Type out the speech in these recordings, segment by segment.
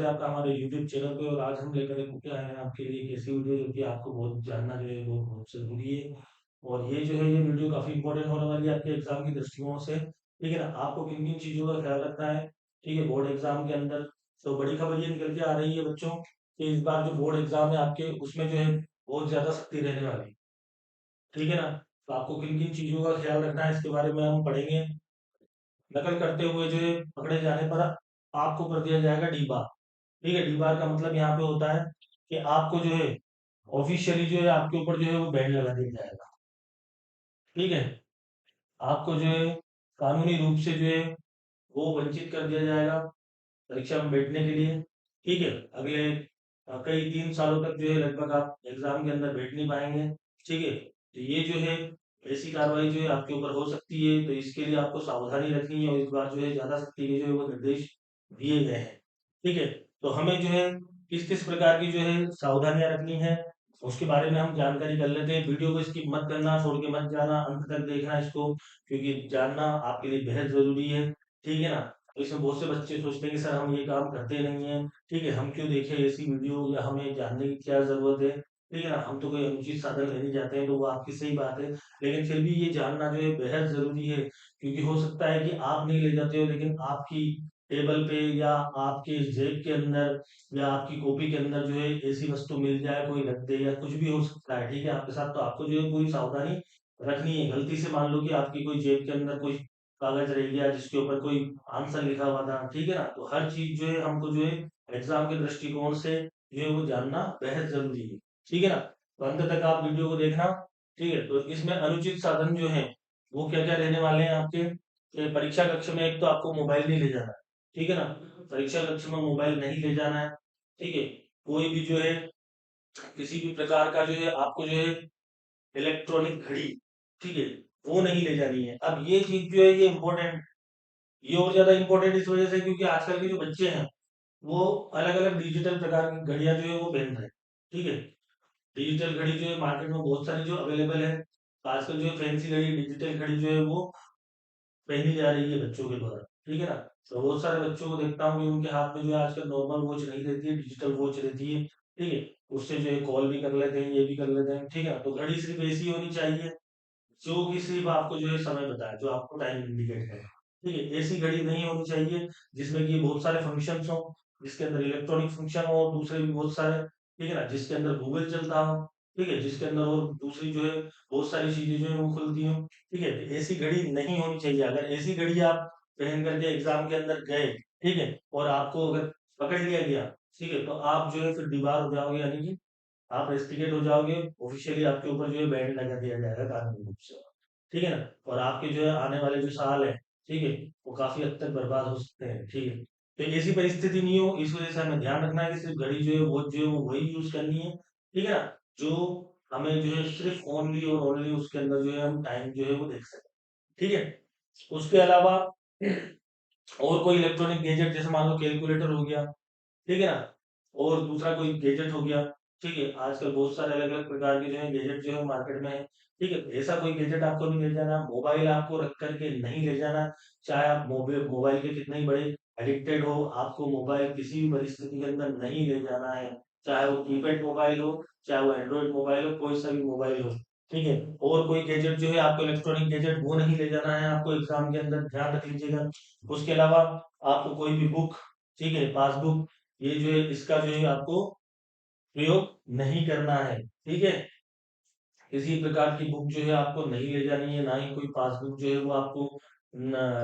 है आपका हमारे यूट्यूब चैनल पे। और आज हम लेकर के आए हैं आपके लिए एक ऐसी वीडियो जो कि आपको बहुत जानना जो है वो बहुत ज़रूरी है। और ये जो है ये वीडियो काफ़ी इंपॉर्टेंट होने वाली है आपके एग्जाम की दृष्टिकोण से। ठीक है ना, आपको किन किन चीज़ों का ख्याल रखना है। ठीक है, बोर्ड एग्जाम के अंदर तो बड़ी खबर ये निकल के आ रही है बच्चों कि इस बार जो बोर्ड एग्जाम है आपके उसमें जो है बहुत ज़्यादा सख्ती रहने वाली है। ठीक है ना, तो आपको किन किन चीज़ों का ख्याल रखना है इसके बारे में हम पढ़ेंगे। नकल करते हुए जो है पकड़े जाने पर आपको कर दिया जाएगा डी बार। ठीक है, डी बार का मतलब यहाँ पे होता है कि आपको जो है ऑफिशियली जो है आपके ऊपर जो है वो बैन लगा दिया जाएगा। ठीक है, आपको जो है कानूनी रूप से जो है वो वंचित कर दिया जाएगा परीक्षा में बैठने के लिए। ठीक है, अगले कई 3 सालों तक जो है लगभग आप एग्जाम के अंदर बैठ नहीं पाएंगे। ठीक है, तो ये जो है ऐसी कार्रवाई जो है आपके ऊपर हो सकती है, तो इसके लिए आपको सावधानी रखनी है और इस बार जो है ज्यादा सख्ती के जो है वो निर्देश दिए गए हैं। ठीक है, तो हमें जो है किस किस प्रकार की जो है सावधानियां रखनी है उसके बारे में हम जानकारी कर लेते हैं। वीडियो को स्किप मत करना, छोड़ के मत जाना, अंत तक देखना इसको, क्योंकि जानना आपके लिए बेहद जरूरी है। ठीक है ना, तो इसमें बहुत से बच्चे सोचते हैं कि सर हम ये काम करते नहीं है। ठीक है, हम क्यों देखें ऐसी वीडियो, या हमें जानने की क्या जरूरत है। ठीक है ना, हम तो कोई अनुचित साधन लेने जाते हैं, तो वो आपकी सही बात है। लेकिन फिर भी ये जानना जो है बेहद जरूरी है, क्योंकि हो सकता है कि आप नहीं ले जाते हो लेकिन आपकी टेबल पे या आपके जेब के अंदर या आपकी कॉपी के अंदर जो है ऐसी वस्तु मिल जाए, कोई रख दे या कुछ भी हो सकता है। ठीक है, आपके साथ, तो आपको जो है पूरी सावधानी रखनी है। गलती से मान लो कि आपकी कोई जेब के अंदर कोई कागज रह गया जिसके ऊपर कोई आंसर लिखा हुआ था। ठीक है ना, तो हर चीज जो है हमको जो है एग्जाम के दृष्टिकोण से जो है वो जानना बेहद जरूरी है। ठीक है ना, तो अंत तक आप वीडियो को देखना। ठीक है, तो इसमें अनुचित साधन जो है वो क्या क्या रहने वाले हैं आपके। परीक्षा कक्ष में एक तो आपको मोबाइल नहीं ले जाना है। ठीक है ना, परीक्षा कक्ष में मोबाइल नहीं ले जाना है। ठीक है, कोई भी जो है किसी भी प्रकार का जो है आपको जो है इलेक्ट्रॉनिक घड़ी, ठीक है, वो नहीं ले जानी है। अब ये चीज जो है ये इम्पोर्टेंट, ये और ज्यादा इम्पोर्टेंट इस वजह से क्योंकि आजकल के जो बच्चे हैं वो अलग अलग डिजिटल प्रकार की घड़ियां जो है वो पहन रहे हैं। ठीक है, डिजिटल घड़ी जो है मार्केट में बहुत सारी जो अवेलेबल है। आजकल जो फैंसी घड़ी, डिजिटल घड़ी जो है वो पहनी जा रही है बच्चों के द्वारा। ठीक है ना, तो बहुत सारे बच्चों को देखता हूँ कि उनके हाथ में जो है आजकल नॉर्मल वॉच नहीं रहती है, डिजिटल वॉच रहती है। ठीक है, उससे जो है कॉल भी कर लेते हैं, ये भी कर लेते हैं। ठीक है, तो घड़ी सिर्फ ऐसी होनी चाहिए जो कि सिर्फ आपको जो है समय बताए, जो आपको टाइम इंडिकेट करे। ठीक है, ऐसी घड़ी नहीं होनी चाहिए जिसमें कि बहुत सारे फंक्शंस हो, जिसके अंदर इलेक्ट्रॉनिक फंक्शन हो और दूसरे भी बहुत सारे। ठीक है ना, जिसके अंदर गूगल चलता हो। ठीक है, जिसके अंदर और दूसरी जो है बहुत सारी चीजें जो है वो खुलती हो। ठीक है, तो ऐसी घड़ी नहीं होनी चाहिए। अगर ऐसी घड़ी आप पहन करके एग्जाम के अंदर गए, ठीक है, और आपको अगर पकड़ लिया गया, ठीक है, तो आप जो है फिर दीवार हो जाओगे, यानी कि आप रेस्टिकेट हो जाओगे। ऑफिशियली आपके ऊपर जो है बैंड लगा दिया जाएगा कानूनी रूप से। ठीक है ना, और आपके जो है आने वाले जो साल है, ठीक है, वो काफी हद तक बर्बाद हो सकते हैं। ठीक है, तो ऐसी परिस्थिति नहीं हो, इस वजह से हमें ध्यान रखना है कि सिर्फ घड़ी जो है वो जो है वो वही यूज करनी है। ठीक है ना, जो हमें जो है सिर्फ ओनली और ओनली उसके अंदर जो है हम टाइम जो है वो देख सकें। ठीक है, उसके अलावा और कोई इलेक्ट्रॉनिक गैजेट जैसे मान लो कैलकुलेटर हो गया, ठीक है ना, और दूसरा कोई गैजेट हो गया। ठीक है, आजकल बहुत सारे अलग अलग प्रकार के जो है गैजेट जो है मार्केट में है। ठीक है, ऐसा कोई गैजेट आपको नहीं ले जाना। मोबाइल आपको रख करके नहीं ले जाना। चाहे आप मोबाइल मोबाइल के कितने ही बड़े एडिक्टेड हो, आपको मोबाइल किसी भी परिस्थिति के अंदर नहीं ले जाना है। चाहे वो कीपैड मोबाइल हो, चाहे वो एंड्रॉइड मोबाइल हो, कोई सा भी मोबाइल हो। ठीक है, और कोई गैजेट जो है आपको इलेक्ट्रॉनिक गैजेट वो नहीं ले जाना है आपको एग्जाम के अंदर, ध्यान रख लीजिएगा। उसके अलावा आपको कोई भी बुक, ठीक है, पासबुक, ये जो है इसका जो है आपको प्रयोग नहीं करना है। ठीक है, किसी प्रकार की बुक जो है आपको नहीं ले जानी है, ना ही कोई पासबुक जो है वो आपको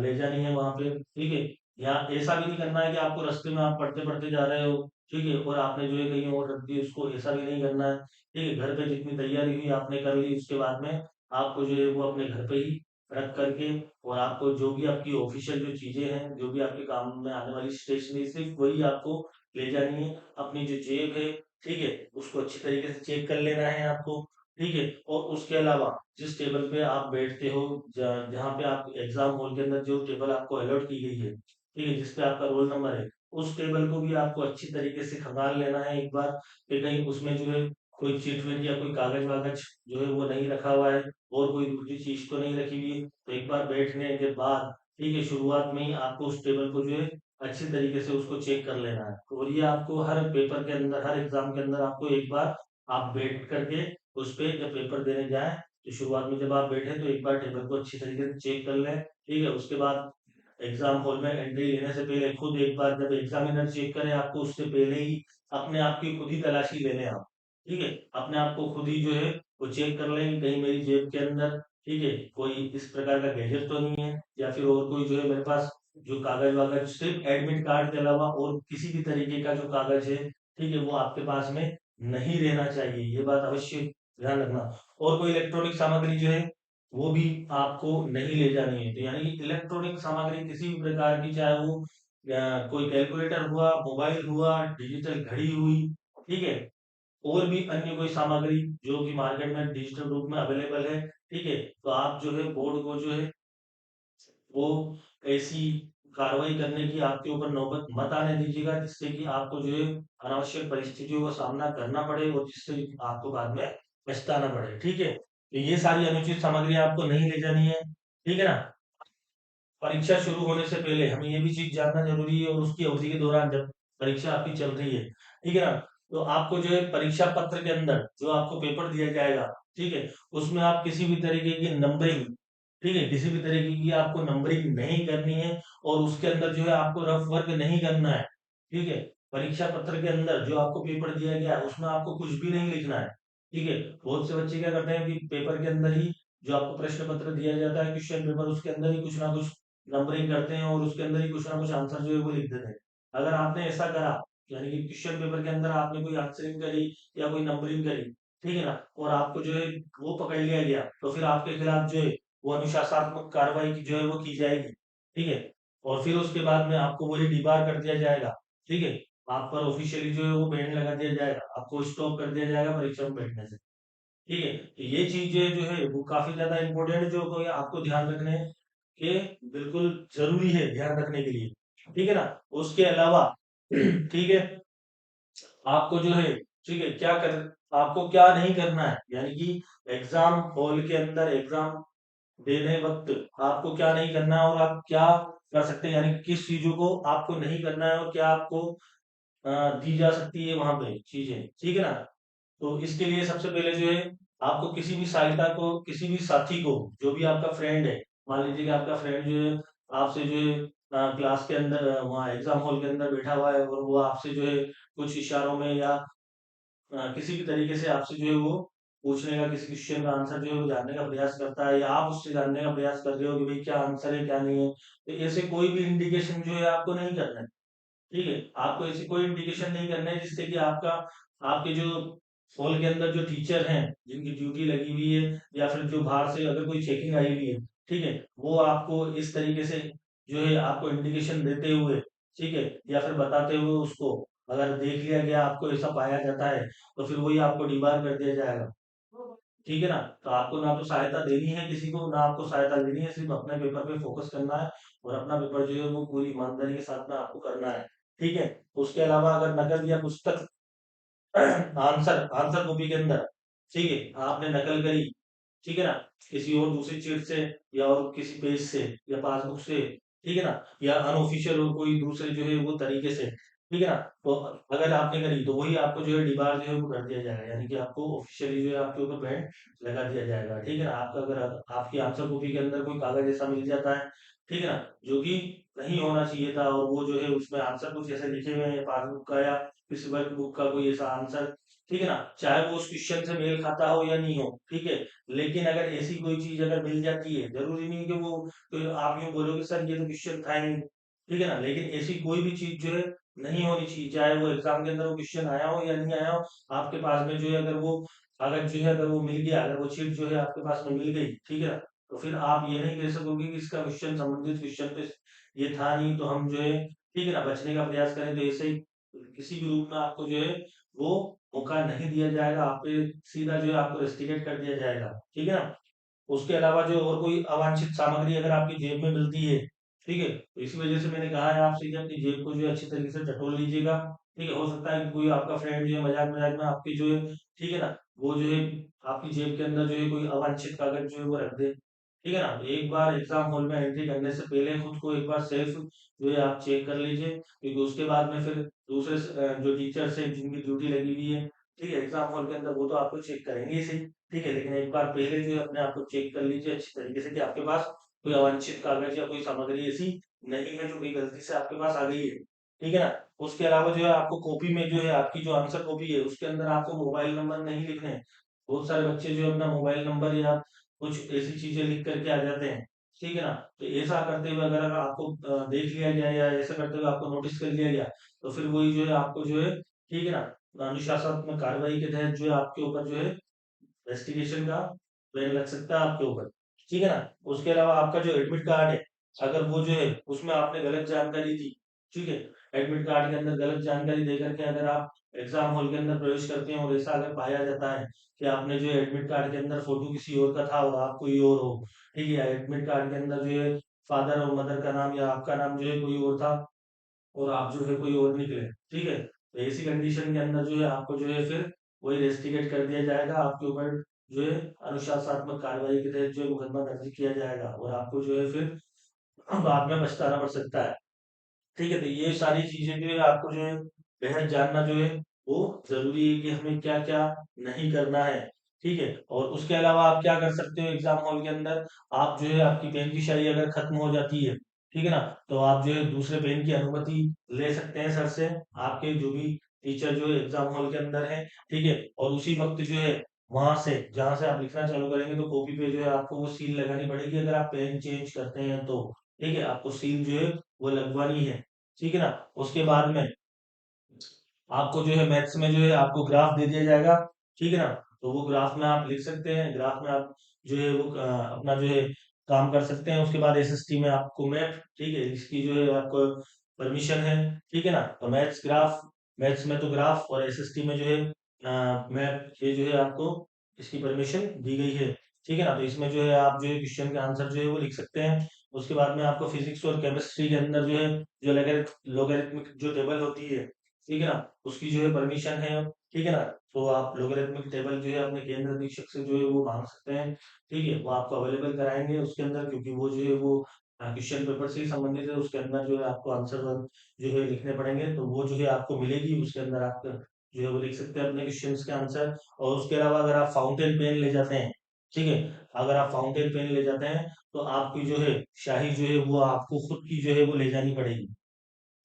ले जानी है वहां पे। ठीक है, या ऐसा भी नहीं करना है कि आपको रास्ते में आप पढ़ते पढ़ते जा रहे हो, ठीक है, और आपने जो है कहीं और रख दी उसको, ऐसा भी नहीं करना है। ठीक है, घर पे जितनी तैयारी हुई आपने कर ली, उसके बाद में आपको जो है वो अपने घर पे ही रख करके, और आपको जो भी आपकी ऑफिशियल जो चीजें हैं, जो भी आपके काम में आने वाली स्टेशनरी, सिर्फ वही आपको ले जानी है। अपनी जो जेब है, ठीक है, उसको अच्छी तरीके से चेक कर लेना है आपको। ठीक है, और उसके अलावा जिस टेबल पे आप बैठते हो, जहाँ पे आप एग्जाम हॉल के अंदर जो टेबल आपको अलॉट की गई है, ठीक है, जिसपे आपका रोल नंबर है, उस टेबल को भी आपको अच्छी तरीके से खंगाल लेना है एक बार, कि कहीं उसमें जो है कोई चिट विट या कोई कागज वागज जो है वो नहीं रखा हुआ है, और कोई दूसरी चीज तो नहीं रखी हुई है। तो एक बार बैठने के बाद, ठीक है, शुरुआत में ही आपको उस टेबल को जो है अच्छी तरीके से उसको चेक कर लेना है। और ये आपको हर पेपर के अंदर, हर एग्जाम के अंदर आपको एक बार आप बैठ करके उस पे जब पेपर देने जाएं, तो शुरुआत में जब आप बैठे तो एक बार टेबल को अच्छी तरीके से चेक कर लें। ठीक है, उसके बाद एग्जाम हॉल में एंट्री लेने से पहले खुद एक बार जब एग्जामिनर चेक करे आपको, उससे पहले ही अपने आप की खुद ही तलाशी ले लें आप। ठीक है, अपने आप को खुद ही जो है वो चेक कर लें कि कहीं मेरी जेब के अंदर, ठीक है, कोई इस प्रकार का गैजेट तो नहीं है, या फिर और कोई जो है मेरे पास जो कागज वागज, सिर्फ एडमिट कार्ड के अलावा और किसी भी तरीके का जो कागज है, ठीक है, वो आपके पास में नहीं रहना चाहिए। ये बात अवश्य ध्यान रखना। और कोई इलेक्ट्रॉनिक सामग्री जो है वो भी आपको नहीं ले जानी है। तो यानी कि इलेक्ट्रॉनिक सामग्री किसी भी प्रकार की, चाहे वो कोई कैलकुलेटर हुआ, मोबाइल हुआ, डिजिटल घड़ी हुई, ठीक है, और भी अन्य कोई सामग्री जो कि मार्केट में डिजिटल रूप में अवेलेबल है, ठीक है, तो आप जो है बोर्ड को जो है वो ऐसी कार्रवाई करने की आपके ऊपर नौबत मत आने दीजिएगा, जिससे कि आपको जो है अनावश्यक परिस्थितियों का सामना करना पड़े और जिससे आपको बाद में पछताना पड़े। ठीक है, तो ये सारी अनुचित सामग्री आपको नहीं ले जानी है। ठीक है ना। परीक्षा शुरू होने से पहले हमें ये भी चीज जानना जरूरी है, और उसकी अवधि के दौरान जब परीक्षा आपकी चल रही है, ठीक है ना, तो आपको जो है परीक्षा पत्र के अंदर जो आपको पेपर दिया जाएगा, ठीक है, उसमें आप किसी भी तरीके की नंबरिंग, ठीक है, किसी भी तरीके की आपको नंबरिंग नहीं करनी है, और उसके अंदर जो है आपको रफ वर्क नहीं करना है। ठीक है, परीक्षा पत्र के अंदर जो आपको पेपर दिया गया है उसमें आपको कुछ भी नहीं लिखना है। ठीक है, बहुत से बच्चे क्या करते हैं कि पेपर के अंदर ही जो आपको प्रश्न पत्र दिया जाता है, क्वेश्चन पेपर, उसके अंदर ही कुछ ना कुछ नंबरिंग करते हैं और उसके अंदर ही कुछ ना कुछ आंसर जो है वो लिख देते हैं। अगर आपने ऐसा करा, यानी कि क्वेश्चन पेपर के अंदर आपने कोई आंसरिंग करी या कोई नंबरिंग करी, ठीक है ना, और आपको जो है वो पकड़ लिया गया, तो फिर आपके खिलाफ जो है वो अनुशासनात्मक कार्रवाई की जो है वो की जाएगी। ठीक है, और फिर उसके बाद में आपको वही डिबार कर दिया जाएगा। ठीक है, आप पर ऑफिशियली जो है वो बैन लगा दिया जाएगा, आपको स्टॉप कर दिया जाएगा परीक्षा में बैठने से। ठीक है, तो ये चीजें जो है वो काफी ज्यादा इंपॉर्टेंट जो कोई आपको ध्यान रखने के बिल्कुल जरूरी है, ध्यान रखने के लिए। ठीक है ना। उसके अलावा ठीक है, आपको जो है, ठीक है, क्या कर, आपको क्या नहीं करना है, यानी कि एग्जाम हॉल के अंदर एग्जाम देने वक्त आपको क्या नहीं करना है और आप क्या कर सकते हैं, यानी कि किस चीजों को आपको नहीं करना है और क्या आपको दी जा सकती है वहां पे चीजें। ठीक है ना। तो इसके लिए सबसे पहले जो है आपको किसी भी सहायता को, किसी भी साथी को, जो भी आपका फ्रेंड है, मान लीजिए कि आपका फ्रेंड जो है आपसे जो है क्लास के अंदर, वहाँ एग्जाम हॉल के अंदर बैठा हुआ है, और वो आपसे जो है कुछ इशारों में या किसी भी तरीके से आपसे जो है वो पूछने का, किसी क्वेश्चन का आंसर जो है वो जानने का प्रयास करता है, या आप उससे जानने का प्रयास कर रहे हो कि भाई क्या आंसर है क्या नहीं है, तो ऐसे कोई भी इंडिकेशन जो है आपको नहीं करना है। ठीक है, आपको ऐसी कोई इंडिकेशन नहीं करना है जिससे कि आपका, आपके जो हॉल के अंदर जो टीचर हैं जिनकी ड्यूटी लगी हुई है, या फिर जो बाहर से अगर कोई चेकिंग आई हुई है, ठीक है, वो आपको इस तरीके से जो है आपको इंडिकेशन देते हुए, ठीक है, या फिर बताते हुए उसको अगर देख लिया गया, आपको ऐसा पाया जाता है, तो फिर वही आपको डिबार कर दिया जाएगा। ठीक है ना। तो आपको ना तो सहायता देनी है किसी को, ना आपको सहायता लेनी है, सिर्फ अपने पेपर पे फोकस करना है, और अपना पेपर जो है वो पूरी ईमानदारी के साथ में आपको करना है। ठीक है, उसके अलावा अगर नकल या पुस्तक आंसर आंसर कॉपी के अंदर, ठीक है, आपने नकल करी, ठीक है ना, किसी और दूसरी चीट से या और किसी पेज से या पासबुक से, ठीक है ना, या अनऑफिशियल और कोई दूसरे जो है वो तरीके से, ठीक है ना, तो अगर आपने करी तो वही आपको जो है डिबार जो है वो कर दिया जाएगा, यानी कि आपको ऑफिशियली जो है आपके ऊपर बैंड लगा दिया जाएगा। ठीक है ना। आपका अगर आपकी आंसर कॉपी के अंदर कोई कागज ऐसा मिल जाता है, ठीक है ना, जो कि नहीं होना चाहिए था, और वो जो है उसमें आंसर कुछ ऐसे लिखे हुए हैं पासबुक का या किसी वर्क बुक का कोई ऐसा आंसर, ठीक है ना, चाहे वो उस क्वेश्चन से मेल खाता हो या नहीं हो, ठीक है, लेकिन अगर ऐसी कोई चीज अगर मिल जाती है, जरूरी नहीं कि वो, तो आप यूं बोलोगे सर ये तो क्वेश्चन था ही नहीं, ठीक है ना, लेकिन ऐसी कोई भी चीज जो है नहीं होनी चाहिए, चाहे वो एग्जाम के अंदर वो क्वेश्चन आया हो या नहीं आया हो, आपके पास में जो है अगर वो कागज जो है अगर वो मिल गया, अगर वो चीट जो है आपके पास में मिल गई, ठीक है ना, तो फिर आप ये नहीं कह सकोगे कि इसका क्वेश्चन संबंधित क्वेश्चन पे ये था नहीं, तो हम जो है, ठीक है ना, बचने का प्रयास करें, तो ऐसे ही किसी भी रूप में आपको जो है वो मौका नहीं दिया जाएगा, आप पे सीधा जो है आपको रेस्ट्रिकेट कर दिया जाएगा। ठीक है ना। उसके अलावा जो और कोई अवांछित सामग्री अगर आपकी जेब में मिलती है, ठीक है, तो इसी वजह से मैंने कहा है आपसे कि अपनी जेब को जो है अच्छी तरीके से टटोल लीजिएगा। ठीक है, हो सकता है कि कोई आपका फ्रेंड जो है मजाक मजाक में आपकी जो है, ठीक है ना, वो जो है आपकी जेब के अंदर जो है कोई अवांछित कागज जो है वो रख दे। ठीक है ना? तो एक बार एग्ज़ाम हॉल में एंट्री करने से पहले खुद को एक बार सेल्फ जो है आप चेक कर लीजिए, क्योंकि उसके बाद में फिर दूसरे जो टीचर्स हैं जिनकी ड्यूटी लगी हुई है, ठीक है? एग्ज़ाम हॉल के अंदर वो तो आपको चेक करेंगे ही सही, ठीक है? लेकिन एक बार पहले जो है अपने आप को चेक कर लीजिए अच्छी तरीके से कि आपके पास कोई अवांछित कागज़ या कोई सामग्री ऐसी नहीं है जो कि गलती से आपके पास आ गई है, ठीक है ना? उसके अलावा जो है आपको कॉपी में जो है आपकी जो आंसर कॉपी है उसके अंदर आपको मोबाइल नंबर नहीं लिखने हैं। बहुत सारे बच्चे जो है अपना मोबाइल नंबर या कुछ ऐसी चीजें लिख करके आ जाते हैं, ठीक है ना? तो ऐसा करते हुए अगर आपको देख लिया गया या ऐसा करते हुए आपको नोटिस कर लिया गया, तो फिर वही जो है आपको जो है, ठीक है ना, अनुशासनात्मक कार्रवाई के तहत जो है आपके ऊपर जो है इन्वेस्टिगेशन का बैन लग सकता है आपके ऊपर, ठीक है ना? उसके अलावा आपका जो एडमिट कार्ड है, अगर वो जो है उसमें आपने गलत जानकारी दी, ठीक है? एडमिट कार्ड के अंदर गलत जानकारी दे करके अगर आप एग्जाम हॉल के अंदर प्रवेश करते हैं और ऐसा अगर पाया जाता है कि आपने जो है एडमिट कार्ड के अंदर फोटो किसी और का था और आप कोई और हो, ठीक है? एडमिट कार्ड के अंदर जो है फादर और मदर का नाम या आपका नाम जो है कोई और था और आप जो है कोई और निकले, ठीक है? तो ऐसी कंडीशन के अंदर जो है आपको जो है फिर वही रेस्टिकेट कर दिया जाएगा, आपके ऊपर जो है अनुशासनात्मक कार्रवाई के तहत जो है मुकदमा दर्ज किया जाएगा और आपको जो है फिर बाद में पछताना पड़ सकता है। ठीक है, तो ये सारी चीजें जो है आपको जो है बेहद जानना जो है वो जरूरी है कि हमें क्या क्या नहीं करना है, ठीक है? और उसके अलावा आप क्या कर सकते हो एग्जाम हॉल के अंदर, आप जो है आपकी पेन की स्याही अगर खत्म हो जाती है, ठीक है ना, तो आप जो है दूसरे पेन की अनुमति ले सकते हैं सर से, आपके जो भी टीचर जो है एग्जाम हॉल के अंदर है, ठीक है? और उसी वक्त जो है वहां से जहां से आप लिखना चालू करेंगे तो कॉपी पे जो है आपको वो सील लगानी पड़ेगी, अगर आप पेन चेंज करते हैं तो, ठीक है? आपको सील जो है वो लगवानी है, ठीक है ना? उसके बाद में आपको जो है मैथ्स में जो है आपको ग्राफ दे दिया जाएगा, ठीक है ना? तो वो ग्राफ में आप लिख सकते हैं, ग्राफ में आप जो है वो अपना जो है काम कर सकते हैं। उसके बाद एसएसटी में आपको मैथ, ठीक है, इसकी जो है आपको परमिशन है, ठीक है ना? तो मैथ्स ग्राफ, मैथ्स में तो ग्राफ और एसएसटी में जो है मैथ, ये जो है आपको इसकी परमिशन दी गई है, ठीक है ना? तो इसमें जो है आप जो है क्वेश्चन के आंसर जो है वो लिख सकते हैं। उसके बाद में आपको फिजिक्स और केमिस्ट्री के अंदर जो है जो लोगरिथमिक जो टेबल होती है, ठीक है ना, उसकी जो है परमिशन है, ठीक है ना? तो आप लोगरिथमिक टेबल जो है अपने केंद्र निरीक्षक से जो है वो मांग सकते हैं, ठीक है? वो आपको अवेलेबल कराएंगे उसके अंदर, क्योंकि वो जो है वो क्वेश्चन पेपर से ही संबंधित है, उसके अंदर जो है आपको आंसर जो है लिखने पड़ेंगे, तो वो जो है आपको मिलेगी, उसके अंदर आप जो है वो लिख सकते हैं अपने क्वेश्चन के आंसर। और उसके अलावा अगर आप फाउंटेन पेन ले जाते हैं, ठीक है, अगर आप फाउंटेन पेन ले जाते हैं तो आपकी जो है शाही जो है वो आपको खुद की जो है वो ले जानी पड़ेगी,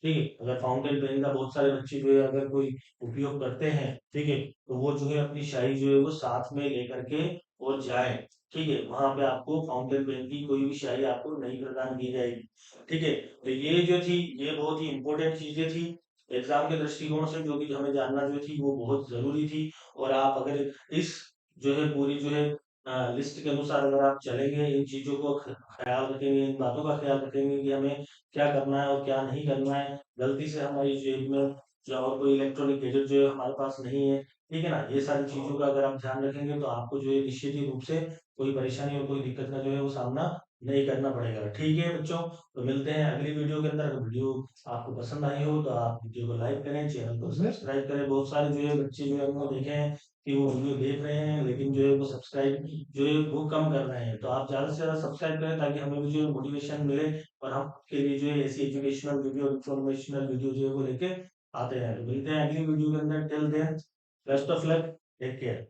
ठीक है? अगर फाउंटेन पेन का बहुत सारे बच्चे जो है अगर कोई उपयोग करते हैं, ठीक है, तो वो जो है अपनी शाही जो है वो साथ में लेकर के और जाए, ठीक है? वहां पे आपको फाउंटेन पेन की कोई भी शाही आपको नहीं प्रदान की जाएगी, ठीक है? तो ये जो थी ये बहुत ही इंपॉर्टेंट चीजें थी एग्जाम के दृष्टिकोण से, जो कि हमें जानना जो थी वो बहुत जरूरी थी। और आप अगर इस जो है पूरी जो है लिस्ट के अनुसार अगर आप चलेंगे, इन चीजों को ख्याल रखेंगे, इन बातों का ख्याल रखेंगे कि हमें क्या करना है और क्या नहीं करना है, गलती से हमारी जेब में जो और कोई इलेक्ट्रॉनिक गैजेट जो है हमारे पास नहीं है, ठीक है ना, ये सारी चीजों का अगर आप ध्यान रखेंगे तो आपको जो है निश्चित ही रूप से कोई परेशानी और कोई दिक्कत का जो है वो सामना नहीं करना पड़ेगा। ठीक है बच्चों, तो मिलते हैं अगली वीडियो के अंदर। अगर वीडियो आपको पसंद आई हो तो आप वीडियो को लाइक करें, चैनल को सब्सक्राइब करें। बहुत सारे जो है बच्चे जो है वो देखे हैं कि वो वीडियो देख रहे हैं लेकिन जो है वो सब्सक्राइब जो है वो कम कर रहे हैं, तो आप ज्यादा से ज्यादा सब्सक्राइब करें ताकि हमें भी जो है मोटिवेशन मिले और हम के लिए जो है ऐसी एजुकेशनल वीडियो, इंफॉर्मेशनल वीडियो जो है वो लेके आते हैं। तो मिलते हैं अगली वीडियो के अंदर। Till then best of luck, take care.